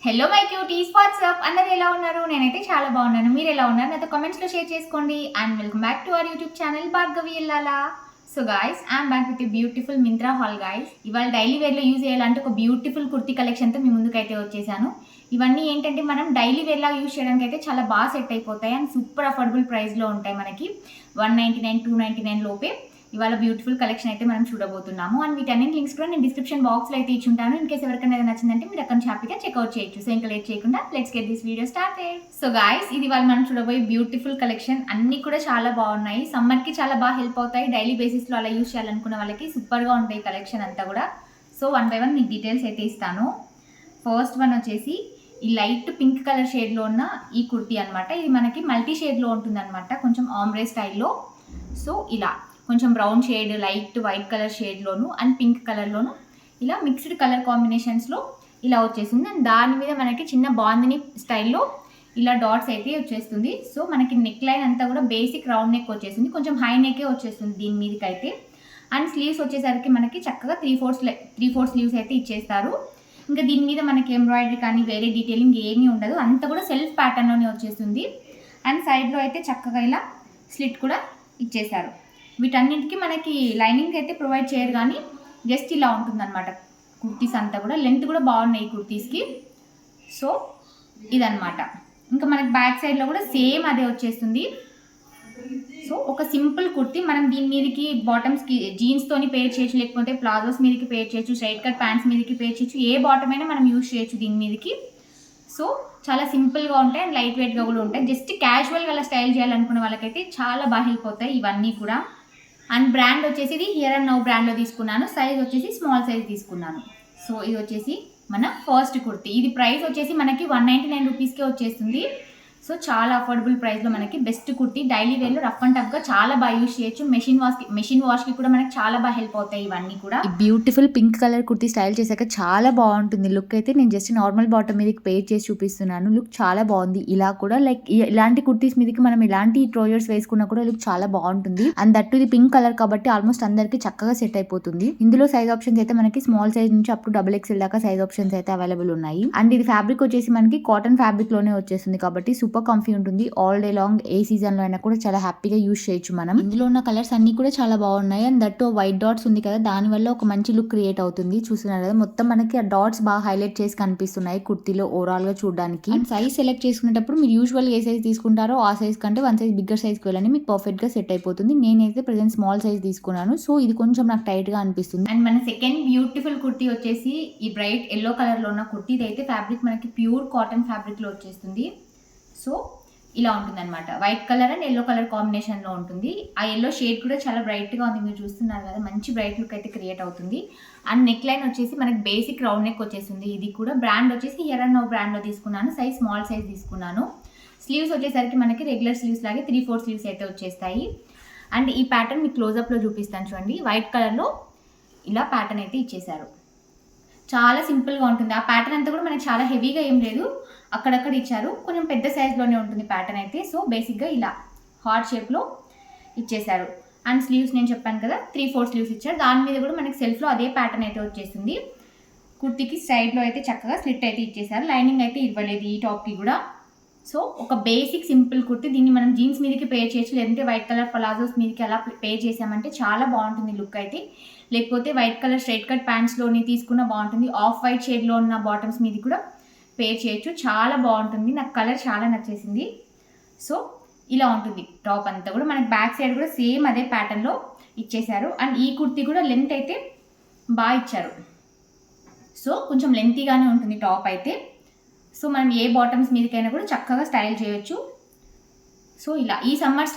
Hello my cuties, WhatsApp అందరు ఎలా ఉన్నారు? నేనైతే చాలా బాగున్నాను. మీరు ఎలా ఉన్నారు? నాతో కామెంట్స్లో షేర్ చేసుకోండి. And welcome back to our YouTube channel Bhargavi Ellala. So guys, I'm back with beautiful Myntra haul guys. ఇవాళ డైలీ వేర్లో యూజ్ చేయాలంటే ఒక బ్యూటిఫుల్ కుర్తీ కలెక్షన్తో మీ ముందుకైతే వచ్చేసాను. ఇవన్నీ ఏంటంటే మనం డైలీ వేర్లా యూజ్ చేయడానికి అయితే చాలా బాగా సెట్ అయిపోతాయి అండ్ సూపర్ అఫోర్డబుల్ ప్రైస్లో ఉంటాయి. మనకి 199, 299 లోపే ఇవాళ బ్యూటిఫుల్ కలెక్షన్ అయితే మనం చూడబోతున్నాము. అండ్ వీటన్నింటి లింక్స్ కూడా నేను డిస్క్రిప్షన్ బాక్స్లో అయితే ఇచ్చుంటాను. ఇన్ కేసు ఎవరికైనా నచ్చిందంటే మీరు అక్కడ హ్యాపీగా చెక్అవుట్ చేయొచ్చు. సో ఇంకా లేట్ చేయకుండా let's get this video started. So guys, ఇది వాళ్ళు మనం చూడబోయే బ్యూటిఫుల్ కలెక్షన్. అన్ని కూడా చాలా బాగున్నాయి. సమ్మర్కి చాలా బాగా హెల్ప్ అవుతాయి. డైలీ బేసిస్లో అలా యూజ్ చేయాలనుకున్న వాళ్ళకి సూపర్గా ఉంటాయి కలెక్షన్ అంతా కూడా. సో వన్ బై వన్ మీకు డీటెయిల్స్ అయితే ఇస్తాను. ఫస్ట్ వన్ వచ్చేసి ఈ లైట్ పింక్ కలర్ షేడ్లో ఉన్న ఈ కుర్తీ అనమాట. ఇది మనకి మల్టీ షేడ్లో ఉంటుంది అనమాట, కొంచెం ఆమ్రే స్టైల్లో. సో ఇలా కొంచెం brown shade, light white colour షేడ్లోను అండ్ పింక్ కలర్లోను ఇలా మిక్స్డ్ కలర్ కాంబినేషన్స్లో ఇలా వచ్చేసింది. అండ్ దాని మీద మనకి చిన్న బాందిని స్టైల్లో ఇలా డాట్స్ అయితే వచ్చేస్తుంది. సో మనకి నెక్ లైన్ అంతా కూడా బేసిక్ రౌండ్ నెక్ వచ్చేసింది, కొంచెం హై నెక్కే వచ్చేస్తుంది దీని మీదకి అయితే. అండ్ స్లీవ్స్ వచ్చేసరికి మనకి చక్కగా 3/4 స్లీవ్స్ అయితే ఇచ్చేస్తారు. ఇంకా దీని మీద మనకి ఎంబ్రాయిడరీ కానీ వేరే డీటెయిలింగ్ ఏమీ ఉండదు, అంతా కూడా సెల్ఫ్ ప్యాటర్న్లోనే వచ్చేస్తుంది. అండ్ సైడ్లో అయితే చక్కగా ఇలా స్లిట్ కూడా ఇచ్చేసారు. వీటన్నింటికి మనకి లైనింగ్ అయితే ప్రొవైడ్ చేయరు, కానీ జస్ట్ ఇలా ఉంటుందన్నమాట. కుర్తీస్ అంతా కూడా లెంత్ కూడా బాగున్నాయి కుర్తీస్కి. సో ఇదన్నమాట. ఇంకా మనకి బ్యాక్ సైడ్లో కూడా సేమ్ అదే వచ్చేస్తుంది. సో ఒక సింపుల్ కుర్తీ, మనం దీని మీదకి బాటమ్స్కి జీన్స్తోని పేర్ చేయొచ్చు, లేకపోతే ప్లాజోస్ మీదకి పేర్ చేయొచ్చు, స్ట్రైట్ కట్ ప్యాంట్స్ మీదకి పేర్ చేయొచ్చు, ఏ బాటమ్ అయినా మనం యూజ్ చేయొచ్చు దీని మీదకి. సో చాలా సింపుల్గా ఉంటాయి అండ్ లైట్ వెయిట్గా కూడా ఉంటాయి. జస్ట్ క్యాజువల్గా అలా స్టైల్ చేయాలనుకున్న వాళ్ళకైతే చాలా బాగా హెల్ప్ అవుతాయి ఇవన్నీ కూడా. అండ్ బ్రాండ్ వచ్చేసి ఇది హియర్ అండ్ నౌ బ్రాండ్లో తీసుకున్నాను. సైజ్ వచ్చేసి స్మాల్ సైజ్ తీసుకున్నాను. సో ఇది వచ్చేసి మన ఫస్ట్ కుర్తీ. ఇది ప్రైస్ వచ్చేసి మనకి 199 రూపీస్కే వచ్చేస్తుంది. సో చాలా అఫోర్డబుల్ ప్రైస్లో మనకి బెస్ట్ కుర్తీ. డైలీ వేర్లో రఫ్ అండ్ టఫ్గా చాలా బాగా యూజ్ చేయొచ్చు. మెషిన్ వాష్కి కూడా మనకి చాలా బాగా హెల్ప్ అవుతాయి ఇవన్నీ కూడా. Beautiful pink colour kurti style చేశాక చాలా బాగుంటుంది లుక్ అయితే. నేను జస్ట్ నార్మల్ బాటమ్ మీదకి పేర్ చేసి చూపిస్తున్నాను. లుక్ చాలా బాగుంది. ఇలా కూడా లైక్ ఇలాంటి కుర్తీస్ మీదకి మనం ఇలాంటి ట్రోజర్స్ వేసుకున్నా కూడా లుక్ చాలా బాగుంటుంది. అండ్ దట్టు ఇది పింక్ కలర్ కాబట్టి ఆల్మోస్ట్ అందరికి చక్కగా సెట్ అయిపోతుంది. ఇందులో సైజ్ ఆప్షన్స్ అయితే మనకి స్మాల్ సైజ్ నుంచి అప్ టు XXL దాకా సైజ్ ఆప్షన్స్ అయితే అవైలబుల్ ఉన్నాయి. అండ్ ఇది ఫ్యాబ్రిక్ వచ్చేసి మనకి కాటన్ ఫ్యాబ్రిక్ లోనే వచ్చేస్తుంది కాబట్టి సూపర్ కంఫీ ఉంటుంది. ఆల్ డే లాంగ్ ఏ సీజన్ లో అయినా కూడా చాలా హ్యాపీగా యూజ్ చేయొచ్చు మనం. ఇందులో ఉన్న కలర్స్ అన్ని కూడా చాలా బాగున్నాయి. అండ్ దట్టు వైట్ డాట్స్ ఉంది కదా, దాని వల్ల ఒక మంచి లుక్ క్రియేట్ అవుతుంది. చూస్తున్నారు కదా, మొత్తం మనకి ఆ డాట్స్ బాగా హైలైట్ చేసి కనిపిస్తున్నాయి కుర్తీలో ఓవరాల్ గా చూడడానికి. అండ్ సైజ్ సెలెక్ట్ చేసుకునేటప్పుడు మీరు యూజువల్ ఏ సైజ్ తీసుకుంటారో ఆ సైజ్ కంటే 1 సైజ్ బిగ్గర్ సైజ్ కి వెళ్ళండి, మీకు పర్ఫెక్ట్ గా సెట్ అయిపోతుంది. నేనైతే ప్రెసెంట్ స్మాల్ సైజ్ తీసుకున్నాను. సో ఇది కొంచెం నాకు టైట్ గా అనిపిస్తుంది. అండ్ మన సెకండ్ బ్యూటిఫుల్ కుర్తీ వచ్చేసి ఈ బ్రైట్ ఎల్లో కలర్ లో ఉన్న కుర్తీ. ఇది అయితే ఫ్యాబ్రిక్ మనకి ప్యూర్ కాటన్ ఫ్యాబ్రిక్ లో వచ్చేస్తుంది. సో ఇలా ఉంటుంది అనమాట. White colour and yellow colour కాంబినేషన్లో ఉంటుంది. ఆ ఎల్లో షేడ్ కూడా చాలా బ్రైట్గా ఉంది, మీరు చూస్తున్నారు కదా, మంచి బ్రైట్ లుక్ అయితే క్రియేట్ అవుతుంది. అండ్ నెక్ లైన్ వచ్చేసి మనకి బేసిక్ రౌండ్ నెక్ వచ్చేస్తుంది. ఇది కూడా బ్రాండ్ వచ్చేసి హియర్ అండ్ నౌ బ్రాండ్లో తీసుకున్నాను. సైజ్ స్మాల్ సైజ్ తీసుకున్నాను. స్లీవ్స్ వచ్చేసరికి మనకి రెగ్యులర్ స్లీవ్స్ లాగే 3/4 స్లీవ్స్ అయితే వచ్చేస్తాయి. అండ్ ఈ ప్యాటర్న్ మీకు క్లోజప్లో చూపిస్తాను చూడండి. వైట్ కలర్లో ఇలా ప్యాటర్న్ అయితే ఇచ్చేసారు. చాలా సింపుల్గా ఉంటుంది. ఆ ప్యాటర్న్ అంతా కూడా మనకి చాలా హెవీగా ఏం లేదు, అక్కడక్కడ ఇచ్చారు. కొంచెం పెద్ద సైజ్లోనే ఉంటుంది ప్యాటర్న్ అయితే. సో బేసిక్గా ఇలా హార్ట్ షేప్లో ఇచ్చేసారు. అండ్ స్లీవ్స్ నేను చెప్పాను కదా 3/4 స్లీవ్స్ ఇచ్చారు. దాని మీద కూడా మనకి సెల్ఫ్లో అదే ప్యాటర్న్ అయితే వచ్చేస్తుంది. కుర్తీకి సైడ్లో అయితే చక్కగా స్లిట్ అయితే ఇచ్చేసారు. లైనింగ్ అయితే ఇవ్వలేదు ఈ టాప్కి కూడా. సో ఒక బేసిక్ సింపుల్ కుర్తీ. దీన్ని మనం జీన్స్ మీదకి పేర్ చేయొచ్చు, లేదంటే వైట్ కలర్ పలాజోస్ మీదకి అలా పేర్ చేసామంటే చాలా బాగుంటుంది లుక్ అయితే. లేకపోతే వైట్ కలర్ స్ట్రైట్ కట్ ప్యాంట్స్లోని తీసుకున్న బాగుంటుంది. ఆఫ్ వైట్ షేడ్లో ఉన్న బాటమ్స్ మీద కూడా పేర్ చేయొచ్చు, చాలా బాగుంటుంది. నాకు కలర్ చాలా నచ్చేసింది. సో ఇలా ఉంటుంది టాప్ అంతా కూడా. మనకి బ్యాక్ సైడ్ కూడా సేమ్ అదే ప్యాటర్న్లో ఇచ్చేసారు. అండ్ ఈ కుర్తీ కూడా లెంత్ అయితే బాగా ఇచ్చారు. సో కొంచెం లెంతీగానే ఉంటుంది టాప్ అయితే. సో మనం ఏ బాటమ్స్ మీదకైనా కూడా చక్కగా స్టైల్ చేయొచ్చు. సో ఇలా ఈ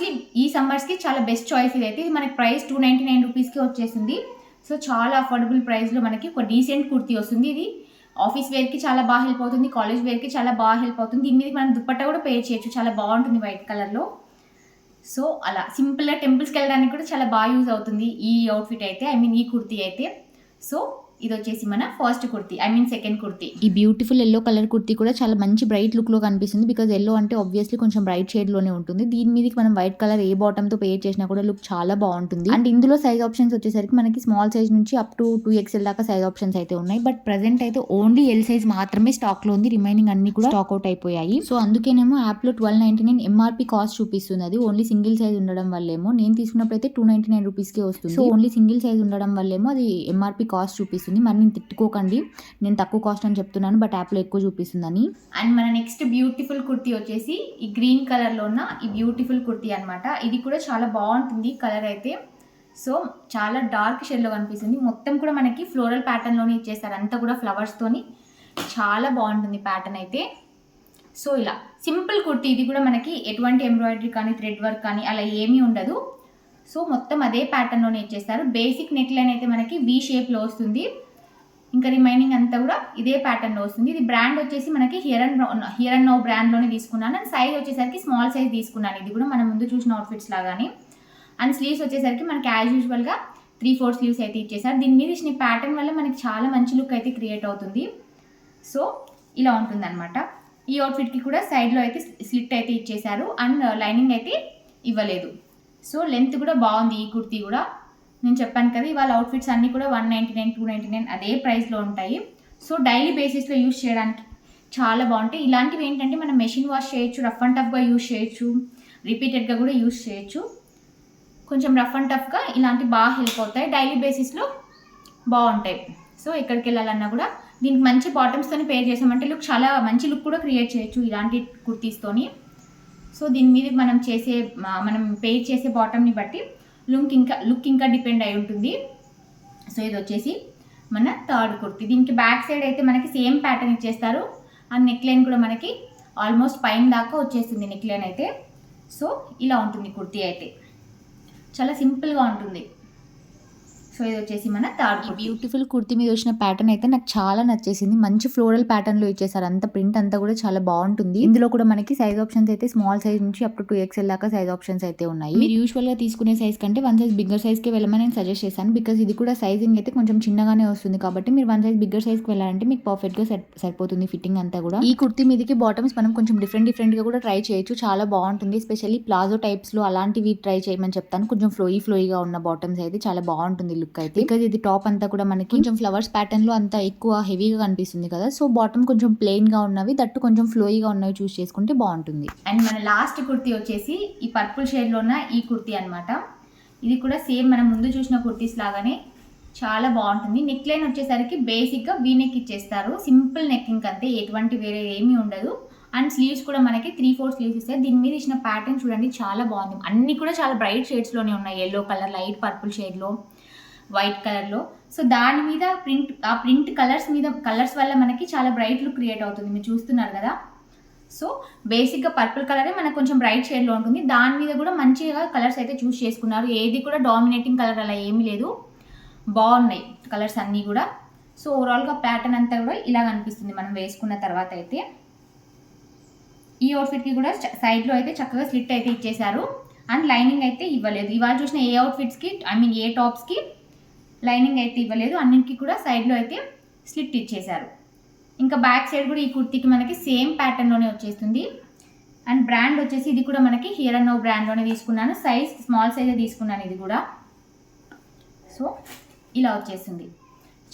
సమ్మర్స్కి చాలా బెస్ట్ చాయిస్ ఇది అయితే. ఇది మనకి ప్రైస్ 299 రూపీస్కి వచ్చేసింది. సో చాలా అఫోర్డబుల్ ప్రైస్లో మనకి ఒక డీసెంట్ కుర్తీ వస్తుంది. ఇది ఆఫీస్ వేర్కి చాలా బాగా హెల్ప్ అవుతుంది, కాలేజ్ వేర్కి చాలా బాగా హెల్ప్ అవుతుంది. దీని మీద మనం దుప్పట్టా కూడా పేర్ చేయొచ్చు, చాలా బాగుంటుంది వైట్ కలర్లో. సో అలా సింపుల్గా టెంపుల్స్కి వెళ్ళడానికి కూడా చాలా బాగా యూజ్ అవుతుంది ఈ అవుట్ఫిట్ అయితే, ఈ కుర్తీ అయితే. సో ఇది వచ్చేసి మన first kurti, I mean second kurti. ఈ బ్యూటిఫుల్ ఎల్లో కలర్ కుర్తీ కూడా చాలా మంచి బ్రైట్ లుక్ లో కనిపిస్తుంది. బికాజ్ ఎల్లో అంటే ఆబ్వియస్లీ కొంచెం బ్రైట్ షేడ్ లోనే ఉంటుంది. దీని మీదకి మనం వైట్ కలర్ ఏ బాటమ్ తో పేర్ చేసినా కూడా లుక్ చాలా బాగుంటుంది. అండ్ ఇందులో సైజ్ ఆప్షన్స్ వచ్చేసరికి మనకి స్మాల్ సైజ్ నుంచి అప్ టు 2XL దాకా సైజ్ ఆప్షన్స్ అయితే ఉన్నాయి. బట్ ప్రెసెంట్ అయితే ఓన్లీ ఎల్ సైజ్ మాత్రమే స్టాక్ లో ఉంది. రిమైనింగ్ అన్ని కూడా స్టాక్ అవుట్ అయిపోయాయి. సో అందుకేనేమో యాప్ లో 1299 MRP కాస్ట్ చూపిస్తుంది. అది ఓన్లీ సింగిల్ సైజ్ ఉండడం వల్లేమో, నేను తీసుకున్నప్పుడు అయితే 299 రూపీస్ కే వస్తుంది. సో ఓన్లీ సింగిల్ సైజ్ ఉండడం వల్లేమో అది MRP కాస్ట్ చూపిస్తుంది. మరి నేను తిట్టుకోకండి, నేను తక్కువ కాస్ట్ అని చెప్తున్నాను, బట్ యాప్ లో ఎక్కువ చూపిస్తుందని. అండ్ మన నెక్స్ట్ బ్యూటిఫుల్ కుర్తీ వచ్చేసి ఈ గ్రీన్ కలర్ లో ఉన్న ఈ బ్యూటిఫుల్ కుర్తీ అన్నమాట. ఇది కూడా చాలా బాగుంటుంది కలర్ అయితే. సో చాలా డార్క్ షేడ్ లో కనిపిస్తుంది. మొత్తం కూడా మనకి ఫ్లోరల్ ప్యాటర్న్ లోనే ఇచ్చేస్తారు, అంతా కూడా ఫ్లవర్స్ తోని. చాలా బాగుంటుంది ప్యాటర్న్ అయితే. సో ఇలా సింపుల్ కుర్తీ, ఇది కూడా మనకి ఎటువంటి ఎంబ్రాయిడరీ కానీ థ్రెడ్ వర్క్ కానీ అలా ఏమీ ఉండదు. సో మొత్తం అదే ప్యాటర్న్ లోనే ఇచ్చేస్తారు. బేసిక్ నెక్ లైన్ అయితే మనకి V షేప్ లో వస్తుంది. ఇంకా రిమైనింగ్ అంతా కూడా ఇదే ప్యాటర్న్ లో వస్తుంది. ఇది బ్రాండ్ వచ్చేసి మనకి హియర్ అండ్ నౌ బ్రాండ్ లోనే తీసుకున్నాను. అండ్ సైజ్ వచ్చేసరికి స్మాల్ సైజ్ తీసుకున్నాను. ఇది కూడా మనం ముందు చూసిన అవుట్ఫిట్స్ లాగానే. అండ్ స్లీవ్స్ వచ్చేసరికి మనకి యాజ్ యూజువల్ గా 3/4 స్లీవ్స్ అయితే ఇచ్చేసారు. దీని మీద ఇచ్చిన ప్యాటర్న్ వల్ల మనకి చాలా మంచి లుక్ అయితే క్రియేట్ అవుతుంది. సో ఇలా ఉంటుంది అనమాట. ఈ అవుట్ఫిట్ కి కూడా సైడ్ లో అయితే స్లిట్ అయితే ఇచ్చేసారు. అండ్ లైనింగ్ అయితే ఇవ్వలేదు. సో లెంత్ కూడా బాగుంది ఈ కుర్తీ కూడా. నేను చెప్పాను కదా, ఇవాళ అవుట్ఫిట్స్ అన్నీ కూడా 199, 299 అదే ప్రైస్లో ఉంటాయి. సో డైలీ బేసిస్లో యూస్ చేయడానికి చాలా బాగుంటాయి. ఇలాంటివి ఏంటంటే మనం మెషిన్ వాష్ చేయొచ్చు, రఫ్ అండ్ టఫ్గా యూస్ చేయొచ్చు, రిపీటెడ్గా కూడా యూస్ చేయొచ్చు. కొంచెం రఫ్ అండ్ టఫ్గా ఇలాంటి బాగా హెల్ప్ అవుతాయి. డైలీ బేసిస్లో బాగుంటాయి. సో ఎక్కడికి వెళ్ళాలన్నా కూడా దీనికి మంచి బాటమ్స్తోని పేర్ చేసామంటే లుక్ చాలా మంచి లుక్ కూడా క్రియేట్ చేయొచ్చు ఇలాంటి కుర్తీస్తోని. సో దీని మీద మనం పేర్ చేసే బాటమ్ని బట్టి లుక్ ఇంకా డిపెండ్ అయి ఉంటుంది. సో ఇది వచ్చేసి మన థర్డ్ కుర్తీ. దీనికి బ్యాక్ సైడ్ అయితే మనకి సేమ్ ప్యాటర్న్ ఇచ్చేస్తారు. అండ్ నెక్ లైన్ కూడా మనకి ఆల్మోస్ట్ పైన దాకా వచ్చేస్తుంది నెక్ లైన్ అయితే. సో ఇలా ఉంటుంది కుర్తీ అయితే, చాలా సింపుల్గా ఉంటుంది. సో ఇది వచ్చేసి మన థర్డ్ కుర్తీ. బ్యూటిఫుల్ కుర్తీ మీద వచ్చిన ప్యాటర్న్ అయితే నాకు చాలా నచ్చేసింది. మంచి ఫ్లోరల్ ప్యాటర్న్ లో ఇచ్చేసారు. అంత ప్రింట్ అంతా కూడా చాలా బాగుంటుంది. ఇందులో కూడా మనకి సైజ్ ఆప్షన్స్ అయితే స్మాల్ సైజ్ నుంచి అప్ టు 2XL దాకా సైజ్ ఆప్షన్స్ అయితే ఉన్నాయి. మీరు యూజువల్ గా తీసుకునే సైజ్ కంటే 1 సైజ్ బిగ్గర్ సైజ్ కి వెళ్ళమని నేను సజెస్ట్ చేశాను. బికాస్ ఇది కూడా సైజింగ్ అయితే కొంచెం చిన్నగానే వస్తుంది కాబట్టి మీరు 1 సైజ్ బిగ్గర్ సైజ్ కి వెళ్ళాలంటే మీకు పర్ఫెక్ట్ గా సరిపోతుంది ఫిట్టింగ్ అంతా కూడా. ఈ కుర్తీ మీదకి బాటమ్స్ మనం కొంచెం డిఫరెంట్ గా కూడా ట్రై చేయొచ్చు. చాలా బాగుంటుంది. ఎస్పెషల్లీ ప్లాజో టైప్స్ లో అలాంటివి ట్రై చేయమని చెప్తాను. కొంచెం ఫ్లోయిగా ఉన్న బాటమ్స్ అయితే చాలా బాగుంటుంది లుక్ అయితే. బికాజ్ ఇది టాప్ అంతా కూడా మనకి కొంచెం ఫ్లవర్స్ ప్యాటర్న్ లో అంతా ఎక్కువ హెవీగా కనిపిస్తుంది కదా. సో బాటమ్ కొంచెం ప్లెయిన్ గా ఉన్నవి, దట్టు కొంచెం ఫ్లోయిగా ఉన్నవి చూస్ చేసుకుంటే బాగుంటుంది. అండ్ మన లాస్ట్ కుర్తీ వచ్చేసి ఈ పర్పుల్ షేడ్ లో ఉన్న ఈ కుర్తీ అన్నమాట. ఇది కూడా సేమ్ మనం ముందు చూసిన కుర్తీస్ లాగానే చాలా బాగుంటుంది. నెక్ లైన్ వచ్చేసరికి బేసిక్ గా వీ నెక్ ఇచ్చేస్తారు. సింపుల్ నెక్కింగ్ అంతే, ఎటువంటి వేరే ఏమీ ఉండదు. అండ్ స్లీవ్స్ కూడా మనకి 3/4 స్లీవ్స్ ఇస్తారు. దీని మీద ఇచ్చిన ప్యాటర్న్ చూడండి, చాలా బాగుంది. అన్ని కూడా చాలా బ్రైట్ షేడ్స్ లోనే ఉన్నాయి. Yellow colour, light purple shade లో, వైట్ కలర్ లో. సో దాని మీద ప్రింట్ కలర్స్ వల్ల మనకి చాలా బ్రైట్ లుక్ క్రియేట్ అవుతుంది. మీరు చూస్తున్నారు కదా. సో బేసిక్గా పర్పుల్ కలరే మనకు కొంచెం బ్రైట్ షేడ్లో ఉంటుంది. దాని మీద కూడా మంచిగా కలర్స్ అయితే చూస్ చేసుకున్నారు. ఏది కూడా డామినేటింగ్ కలర్ అలా ఏమీ లేదు, బాగున్నాయి కలర్స్ అన్నీ కూడా. సో ఓవరాల్గా ప్యాటర్న్ అంతా కూడా ఇలా కనిపిస్తుంది మనం వేసుకున్న తర్వాత అయితే. ఈ అవుట్ఫిట్కి కూడా సైడ్లో అయితే చక్కగా స్లిట్ అయితే ఇచ్చేసారు. అండ్ లైనింగ్ అయితే ఇవ్వలేదు. ఇవాళ చూసిన ఏ అవుట్ఫిట్స్కి, ఐ మీన్ ఏ టాప్స్కి లైనింగ్ అయితే ఇవ్వలేదు. అన్నింటికి కూడా సైడ్లో అయితే స్లిట్ ఇచ్చేసారు. ఇంకా బ్యాక్ సైడ్ కూడా ఈ కుర్తీకి మనకి సేమ్ ప్యాటర్న్లోనే వచ్చేస్తుంది. అండ్ బ్రాండ్ వచ్చేసి ఇది కూడా మనకి హియర్ అండ్ నౌ బ్రాండ్లోనే తీసుకున్నాను. సైజ్ స్మాల్ సైజే తీసుకున్నాను ఇది కూడా. సో ఇలా వచ్చేస్తుంది,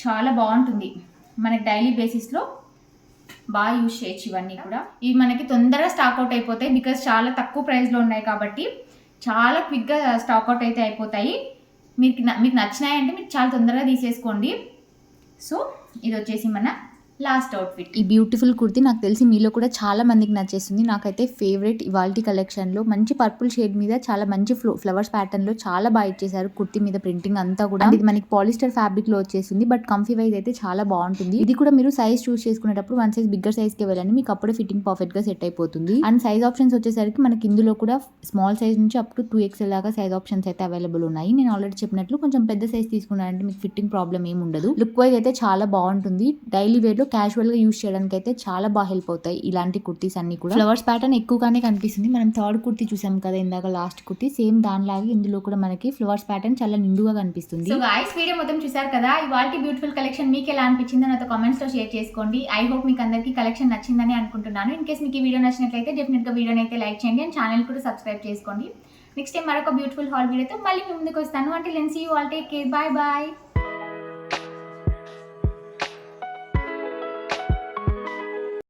చాలా బాగుంటుంది. మనకి డైలీ బేసిస్లో బాగా యూజ్ చేయొచ్చు ఇవన్నీ కూడా. ఇవి మనకి తొందరగా స్టాక్అవుట్ అయిపోతాయి. బికాజ్ చాలా తక్కువ ప్రైస్లో ఉన్నాయి కాబట్టి చాలా క్విక్గా స్టాక్అవుట్ అయితే అయిపోతాయి. మీకు నచ్చినాయంటే మీరు చాలా తొందరగా తీసేసుకోండి. సో ఇది వచ్చేసి మన లాస్ట్ అవుట్ఫిట్. ఈ బ్యూటిఫుల్ కుర్తీ నాకు తెలిసి మీలో కూడా చాలా మందికి నచ్చేస్తుంది. నాకైతే ఫేవరెట్ ఇవాల్టి కలెక్షన్లో. మంచి పర్పుల్ షేడ్ మీద చాలా మంచి ఫ్లవర్స్ ప్యాటర్న్లో చాలా బాగా ఇచ్చేసారు. కుర్తీ మీద ప్రింటింగ్ అంతా కూడా. ఇది మనకి పాలిస్టర్ ఫ్యాబ్రిక్లో వచ్చేసింది. బట్ కంఫీ వైజ్ అయితే చాలా బాగుంటుంది. ఇది కూడా మీరు సైజ్ చూస్ చేసుకునేటప్పుడు 1 సైజ్ బిగ్గర్ సైజ్కి వెళ్ళండి, మీకు అప్పుడే ఫిట్టింగ్ పర్ఫెక్ట్గా సెట్ అయిపోతుంది. అండ్ సైజ్ ఆప్షన్స్ వచ్చేసరికి మనకి ఇందులో కూడా స్మాల్ సైజ్ నుంచి అప్ టు 2XL దాకా సైజ్ ఆప్షన్స్ అయితే అవైలబుల్ ఉన్నాయి. నేను ఆల్రెడీ చెప్పినట్లు కొంచెం పెద్ద సైజ్ తీసుకున్నానంటే మీకు ఫిట్టింగ్ ప్రాబ్లం ఏమి ఉండదు. లుక్ వైజ్ అయితే చాలా బాగుంటుంది. డైలీ వేర్ ఇంట్లో క్యాజువల్గా యూస్ చేయడానికి అయితే చాలా బాగా హెల్ప్ అవుతాయి ఇలాంటి కుర్తీస్ అన్ని కూడా. ఫ్లవర్స్ ప్యాటర్న్ ఎక్కువగానే కనిపిస్తుంది. మనం థర్డ్ కుర్తీ చూసాం కదా ఇందాక, లాస్ట్ కుర్తీ సేమ్ దానిలాగే ఇందులో కూడా మనకి ఫ్లవర్స్ ప్యాటర్న్ చాలా నిండుగా కనిపిస్తుంది. సో గైస్, వీడియో మొత్తం చూసారు కదా. ఇవాళ బ్యూటిఫుల్ కలెక్షన్ మీకు ఎలా అనిపించిందో నాతో కామెంట్స్ లో షేర్ చేసుకోండి. ఐ హోప్ మీకు అందరికీ కలెక్షన్ నచ్చిందని అనుకుంటున్నాను. ఇన్ కేస్ మీకు ఈ వీడియో నచ్చినట్లయితే డెఫినెట్ గా వీడియోని అయితే లైక్ చేయండి అండ్ ఛానల్ కూడా సబ్స్క్రైబ్ చేసుకోండి. నెక్స్ట్ టైం మరొక బ్యూటిఫుల్ హాల్ వీడియోతో మళ్ళీ మీ ముందుకు వస్తాను. అంటే లెన్స్ you all take care, bye bye.